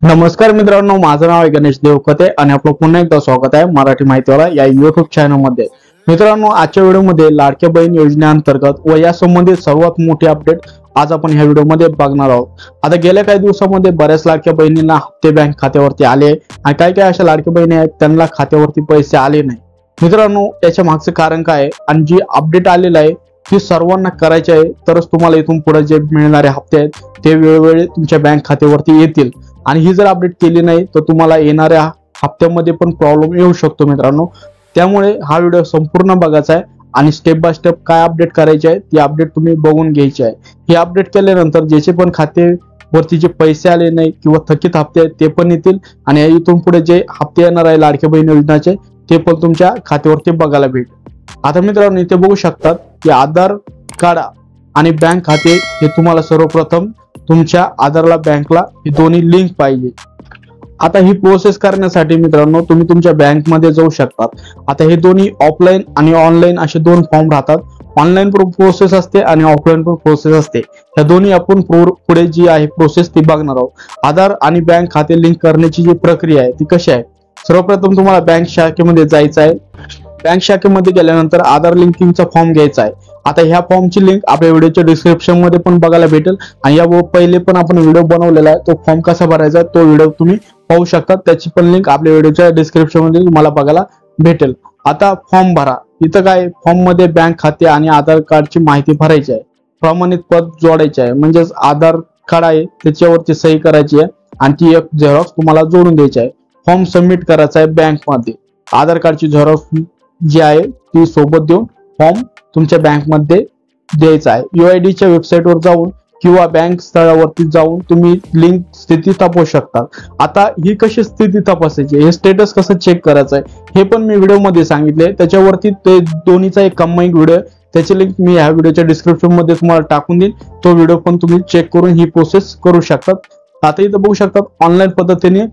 नमस्कार मित्रांनो, माझं नाव आहे गणेश देवकते आणि आपलं पुन्हा एकदा स्वागत आहे मराठी माहितीवाला या युट्यूब चॅनल मध्ये। मित्रांनो, आजच्या व्हिडिओमध्ये लाडक्या बहीण योजनेअंतर्गत व या संबंधित सर्वात मोठी अपडेट आज आपण ह्या व्हिडिओमध्ये बघणार आहोत। आता गेल्या काही दिवसांमध्ये बऱ्याच लाडक्या बहिणींना हप्ते बँक खात्यावरती आले आणि काही काही अशा लाडक्या बहिणी आहेत त्यांना खात्यावरती पैसे आले नाही। मित्रांनो, याच्या मागचं कारण काय आहे आणि जी अपडेट आलेली आहे ती सर्वांना करायची आहे, तरच तुम्हाला इथून पुढे जे मिळणारे हप्ते आहेत ते वेळोवेळी तुमच्या बँक खात्यावरती येतील। आणि ही जर अपडेट केली नाही तर तुम्हाला येणाऱ्या हप्त्यामध्ये पण प्रॉब्लेम येऊ शकतो मित्रांनो। त्यामुळे हा व्हिडिओ संपूर्ण बघायचा आहे आणि स्टेप बाय स्टेप काय अपडेट करायची आहे ती अपडेट तुम्ही बघून घ्यायची आहे। ही अपडेट केल्यानंतर ज्याचे पण खात्यावरती जे पैसे आले नाही किंवा थकीत हप्ते आहेत ते पण येतील आणि इथून पुढे जे हप्ते येणार आहे लाडक्या बहीण योजनेचे ते पण तुमच्या खात्यावरती बघायला भेटेल। आता मित्रांनो, इथे बघू शकतात की आधार कार्ड आणि बँक खाते हे तुम्हाला सर्वप्रथम तुमच्या आधारला बँकला हे दोन्ही लिंक पाहिजे। आता ही प्रोसेस करण्यासाठी मित्रांनो तुम्ही तुमच्या बँक मध्ये जाऊ शकतात। आता हे दोन्ही ऑफलाईन आणि ऑनलाईन असे दोन फॉर्म राहतात। ऑनलाईन प्रोसेस असते आणि ऑफलाईन पण प्रोसेस असते। या दोन्ही आपण पुढे जी आहे प्रोसेस ती बघणार आहोत। आधार आणि बँक खाते लिंक करण्याची जी प्रक्रिया आहे ती कशी आहे। सर्वप्रथम तुम्हाला बँक शाखेमध्ये जायचं आहे। बँक शाखेमध्ये गेल्यानंतर आधार लिंकिंगचा फॉर्म घ्यायचा आहे। आता ह्या फॉर्मची लिंक आपल्या व्हिडिओच्या डिस्क्रिप्शन मध्ये पण बघायला भेटेल आणि या पहिले पण आपण व्हिडिओ बनवलेला आहे, तो फॉर्म कसा भरायचा तो व्हिडिओ तुम्ही पाहू शकता। त्याची पण लिंक आपल्या व्हिडिओच्या डिस्क्रिप्शन मध्ये तुम्हाला बघायला भेटेल। आता फॉर्म भरा। इथं काय फॉर्म मध्ये बँक खाते आणि आधार कार्डची माहिती भरायची आहे, प्रमाणित पद जोडायचे आहे म्हणजेच आधार कार्ड आहे त्याच्यावरती सही करायची आहे आणि ती एक झेरॉक्स तुम्हाला जोडून द्यायची आहे। फॉर्म सबमिट करायचा आहे बँक मध्ये। आधार कार्डची झेरॉक्स जी आहे ती सोबत देऊन फॉर्म तुमच्या बँक मध्ये द्यायचा आहे। UID च्या वेबसाईटवर जाऊन किंवा बँक स्थळावरती जाऊन तुम्ही लिंक स्थिती तपासू शकता। आता ही कशी स्थिती तपासायची, हे स्टेटस कसं चेक करायचं आहे हे पण मी व्हिडिओ मध्ये सांगितले। त्याच्यावरती ते दोन्हीचा एक कंबाईन व्हिडिओ, त्याची लिंक मी ह्या व्हिडिओच्या डिस्क्रिप्शन मध्ये तुम्हाला टाकून देईन। तो व्हिडिओ पण तुम्ही चेक करून ही प्रोसेस करू शकतात। आता इथं बघू शकतात ऑनलाईन पद्धतीने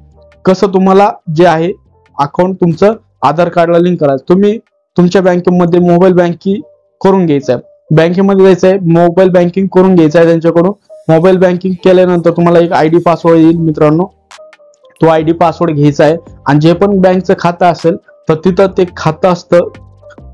कसं तुम्हाला जे आहे अकाउंट तुमचं आधार कार्डला लिंक करायचं। तुम्ही तुमच्या बँकेमध्ये मोबाईल बँकिंग करून घ्यायचं आहे। बँकेमध्ये जायचं आहे, मोबाईल बँकिंग करून घ्यायचं आहे त्यांच्याकडून। मोबाईल बँकिंग केल्यानंतर तुम्हाला एक ID पासवर्ड येईल मित्रांनो, तो ID पासवर्ड घ्यायचा आहे आणि जे पण बँकचं खातं असेल तर तिथं ते खातं असतं,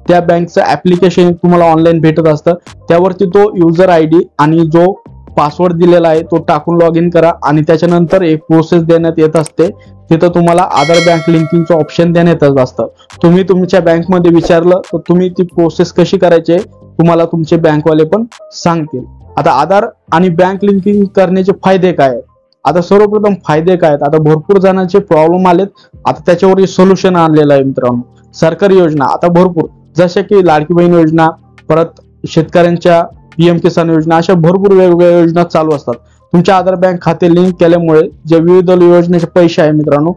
त्या बँकचं ऍप्लिकेशन तुम्हाला ऑनलाईन भेटत असतं, त्यावरती तो युजर ID आणि जो पासवर्ड दिलेला आहे तो टाकून लॉग इन करा आणि त्याच्यानंतर एक प्रोसेस देण्यात येत असते। तिथं तुम्हाला आधार बँक लिंकिंगचं ऑप्शन देण्यात येत असतं। तुम्ही तुमच्या बँकमध्ये विचारलं तर तुम्ही ती प्रोसेस कशी करायची तुम्हाला तुमचे बँकवाले पण सांगतील। आता आधार आणि बँक लिंकिंग करण्याचे फायदे काय आहेत। आता सर्वप्रथम फायदे काय आहेत, आता भरपूर जणांचे प्रॉब्लेम आलेत, आता त्याच्यावर सोल्युशन आणलेलं आहे मित्रांनो। सरकारी योजना आता भरपूर, जसे की लाडकी बहीण योजना, परत शेतकऱ्यांच्या PM किसान योजना, अशा भरपूर वेगवेगळ्या योजना चालू असतात। तुमच्या आधार बँक खाते लिंक केल्यामुळे जे विविध योजनेचे पैसे आहे मित्रांनो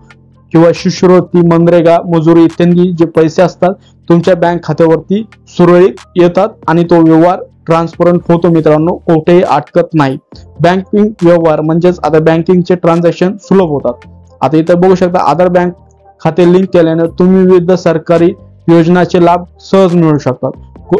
किंवा शिष्यवृत्ती, मनरेगा, मजुरी इत्यादी जे पैसे असतात तुमच्या बँक खात्यावरती सुरळीत येतात आणि तो व्यवहार ट्रान्सपरंट होतो मित्रांनो, कोठेही अटकत नाही। बँकिंग व्यवहार म्हणजेच आता बँकिंगचे ट्रान्झॅक्शन सुलभ होतात। आता इथे बघू शकता आधार बँक खाते लिंक केल्याने तुम्ही विविध सरकारी योजनाचे लाभ सहज मिळू शकतात।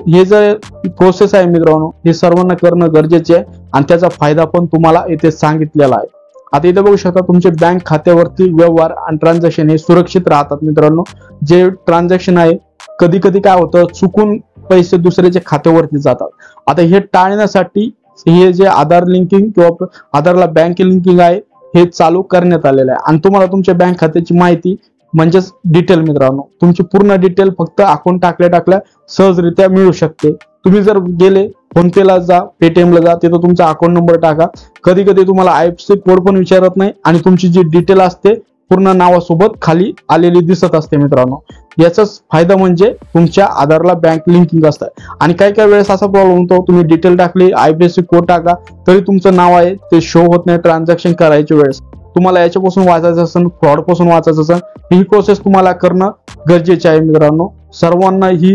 हे जे प्रोसेस आहे मित्रांनो हे सर्वांना करणं गरजेचे आहे आणि त्याचा फायदा पण तुम्हाला इथे सांगितलेला आहे। आता इथे बघू शकता तुमचे बँक खात्यावरती व्यवहार आणि ट्रान्झॅक्शन हे सुरक्षित राहतात मित्रांनो। जे ट्रान्झॅक्शन आहे कधी कधी काय होतं, चुकून पैसे दुसऱ्याच्या खात्यावरती जातात। आता हे टाळण्यासाठी हे जे आधार लिंकिंग किंवा आधारला बँक लिंकिंग आहे हे चालू करण्यात आलेलं आहे आणि तुम्हाला तुमच्या बँक खात्याची माहिती म्हणजेच डिटेल मित्रांनो, तुमची पूर्ण डिटेल फक्त अकाउंट टाकल्या सहजरित्या मिळू शकते। तुम्ही जर गेले फोनपे ला जा, पेटीएम ला जा, तिथं तुमचा अकाउंट नंबर टाका। कधी कधी तुम्हाला IFSC कोड पण विचारत नाही आणि तुमची जी डिटेल असते पूर्ण नावासोबत खाली आलेली दिसत असते मित्रांनो। याचाच फायदा म्हणजे तुमच्या आधारला बँक लिंकिंग असतं आणि काही वेळेस असा प्रॉब्लेम होतो, तुम्ही डिटेल टाकली, IFSC कोड टाका तरी तुमचं नाव आहे ते शो होत नाही ट्रान्झॅक्शन करायच्या वेळेस। तुम्हाला याच्यापासून वाचायचं असेल, फ्रॉड पासून वाचायचं असेल, ही प्रोसेस तुम्हाला करणं गरजेचे आहे मित्रांनो। सर्वांना ही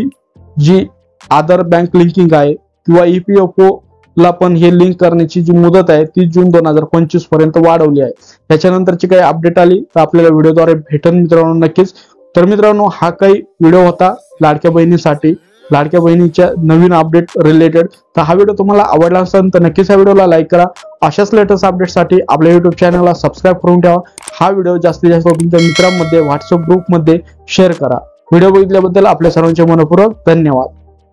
जी आधार बँक लिंकिंग आहे किंवा EPFO ला पण हे लिंक करण्याची जी मुदत आहे ती जून 2025 पर्यंत वाढवली आहे। त्याच्यानंतरची काही अपडेट आली तर आपल्याला व्हिडिओद्वारे भेटेल मित्रांनो नक्कीच। तर मित्रांनो, हा काही व्हिडिओ होता लाडक्या बहिणीसाठी। लाडक्या बहिणीच्या नवीन अपडेट रिलेटेड। तर हा व्हिडिओ तुम्हाला आवडला असेल तर नक्कीच या व्हिडिओला लाईक करा। अशाच लेटेस्ट अपडेटसाठी आपल्या YouTube चॅनलला सबस्क्राईब करून ठेवा। हा व्हिडिओ जास्तीत जास्त तुमच्या मित्रांमध्ये व्हॉट्सअप ग्रुपमध्ये शेअर करा। व्हिडिओ बघितल्याबद्दल आपल्या सर्वांचे मनपूर्वक धन्यवाद।